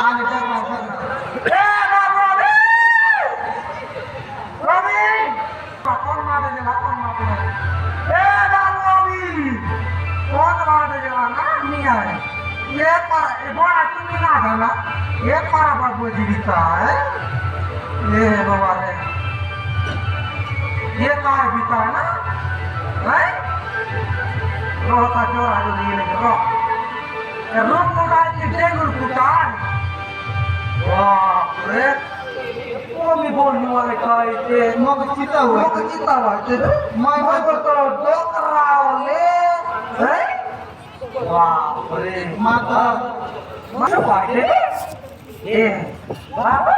आले तर ए बाबू रवि कोण मारे गेला कोण मारे ए बाबू रवि कोण मारे गेला ना मी आहे ये पर बोला तुम्ही ना झाला ये पारा बाबू जीवित आहे ये बाबा रे ये काय बिता ना नाही रोता जोर आलो गेले रो रोप मुगाची टेंगुर कुटान वाह रे मी बोलणं वाले काय ते मग चिता व्हायचे मैं बोलतो डोकरावले बापरे माता मला पाहिजे ए बाबा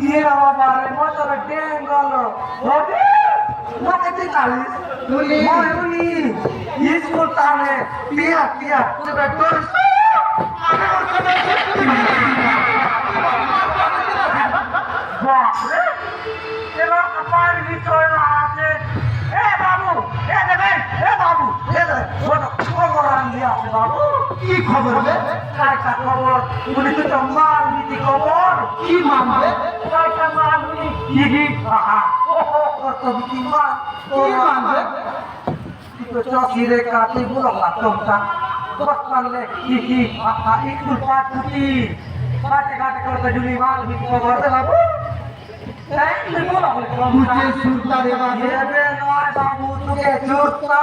ये बाबा रे मोटर टेंगल होते मग किती चालीस मुली मुली स्कूल ताने पिया पिया तुझे डोर बापरे तेरा कपाळ विचोयला आहे ए बाबू ए बाबू खबर आणली आहे बाबू की खबर बे काय का खबर मुली तुझ्या माल नीती खबर की मानले काय का माल मुली ही हा करतो की माल की मानले तुझ्या हिरे का ते बोलला तुमचा बस चालले ही हा इकडून पाठ होती काटे करता जुनी माल नीती खबर दे बाबू तुझे सुरता रे बाबू ये बे नवा बाबू तुझे सुरता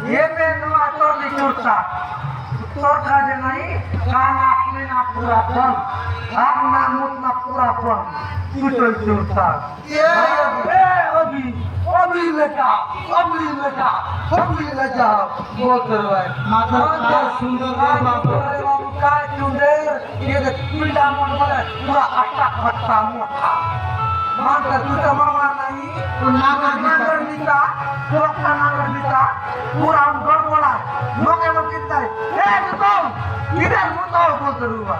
ये बे नवा तो निचुरता तोर खाजे नहीं काम आपने ना पूरा पन आप ना मुत ना पूरा पन तू तो सुरता ये अभी लेटा वो करवाए माता काय सुंदर रे बाबू काय सुंदर ये पिंडा मन पूरा अट्टा खट्टा मोठा मानता तुझा मामा नाही तो नागर दिता पूरा नागर दिता पूरा गडबडा लोके मग किती ए तो इधर मुतो को करूवा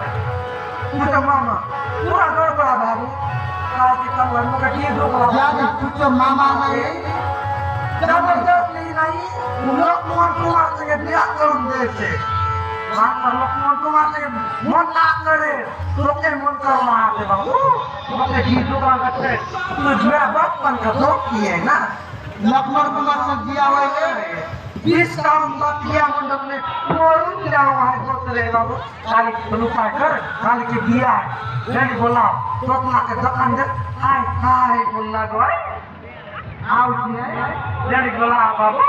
तुझा मामा पूरा गडबडा बाबू काय की कमल मग ठीक होगा ज्यादा तुझे मामा नाही जबरदस्ती नाही लोकमन कुमार से बिया करून द्यायचे माता लोकमन कुमार से मन ना करे लोके मन करना आहे बाबू मग ठीक होगा करते तुझे बापन का तो किए ना लक्ष्मण कुमार से दिया हुआ इस काम किया मंडप ने मोरू दिया हुआ है तो रे बाबू खाली लुटा कर खाली के दिया नहीं बोला तो ना के दुकान दे हाय बोलना गो आउट है जड़ी बोला बाबू